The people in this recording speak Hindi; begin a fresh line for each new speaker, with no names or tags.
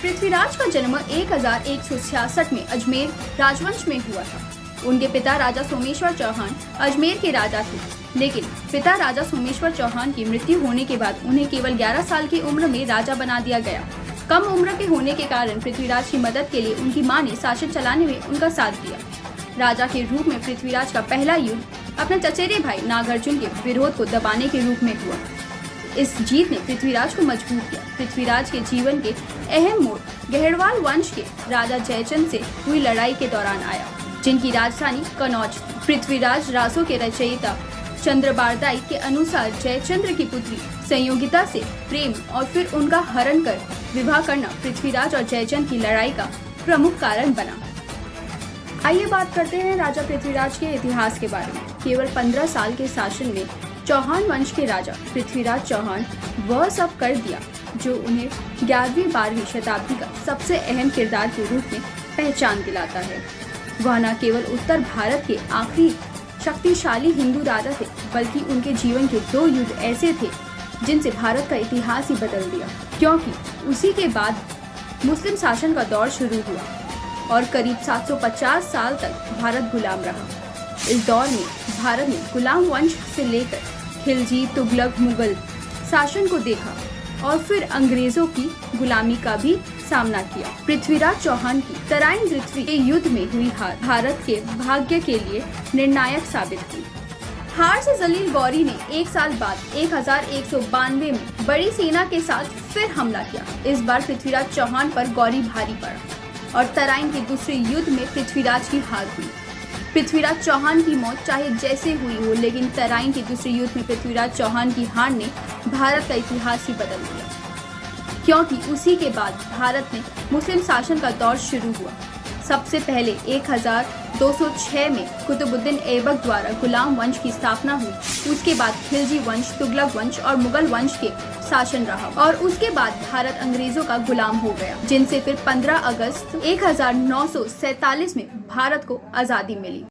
पृथ्वीराज का जन्म 1166 में अजमेर राजवंश में हुआ था। उनके पिता राजा सोमेश्वर चौहान अजमेर के राजा थे, लेकिन पिता राजा सोमेश्वर चौहान की मृत्यु होने के बाद उन्हें केवल 11 साल की उम्र में राजा बना दिया गया। कम उम्र के होने के कारण पृथ्वीराज की मदद के लिए उनकी मां ने शासन चलाने में उनका साथ दिया। राजा के रूप में पृथ्वीराज का पहला युद्ध अपने चचेरे भाई नागार्जुन के विरोध को दबाने के रूप में हुआ। इस जीत ने पृथ्वीराज को मजबूत किया। पृथ्वीराज के जीवन के अहम मोड़ गहरवाल वंश के राजा जयचंद से हुई लड़ाई के दौरान आया, जिनकी राजधानी कनौज थी। पृथ्वीराज रासों के रचयिता चंद्रबारदाई के अनुसार जयचंद्र की पुत्री संयोगिता से प्रेम और फिर उनका हरण कर विवाह करना पृथ्वीराज और जयचंद की लड़ाई का प्रमुख कारण बना। आइए बात करते हैं राजा पृथ्वीराज के इतिहास के बारे में। केवल 15 साल के शासन में चौहान वंश के राजा पृथ्वीराज चौहान वह सब कर दिया जो उन्हें 11वीं-12वीं शताब्दी का सबसे अहम किरदार के रूप में पहचान दिलाता है। वह न केवल उत्तर भारत के आखिरी शक्तिशाली हिंदू राजा थे, बल्कि उनके जीवन के 2 युद्ध ऐसे थे जिनसे भारत का इतिहास ही बदल दिया, क्योंकि उसी के बाद मुस्लिम शासन का दौर शुरू हुआ और करीब 750 साल तक भारत गुलाम रहा। इस दौर में भारत ने गुलाम वंश से लेकर खिलजी, तुगलक, मुगल शासन को देखा और फिर अंग्रेजों की गुलामी का भी सामना किया। पृथ्वीराज चौहान की तराइन पृथ्वी के युद्ध में हुई हार भारत के भाग्य के लिए निर्णायक साबित हुई। हार से जलील गौरी ने 1 साल बाद 1192 में बड़ी सेना के साथ फिर हमला किया। इस बार पृथ्वीराज चौहान पर गौरी भारी पड़ा और तराइन के दूसरे युद्ध में पृथ्वीराज की हार हुई। पृथ्वीराज चौहान की मौत चाहे जैसे हुई हो, लेकिन तराइन के दूसरे युद्ध में पृथ्वीराज चौहान की हार ने भारत का इतिहास ही बदल दिया, क्योंकि उसी के बाद भारत में मुस्लिम शासन का दौर शुरू हुआ। सबसे पहले 1206 में कुतुबुद्दीन ऐबक द्वारा गुलाम वंश की स्थापना हुई। उसके बाद खिलजी वंश, तुगलक वंश और मुगल वंश के शासन रहा और उसके बाद भारत अंग्रेजों का गुलाम हो गया, जिनसे फिर 15 अगस्त 1947 में भारत को आजादी मिली।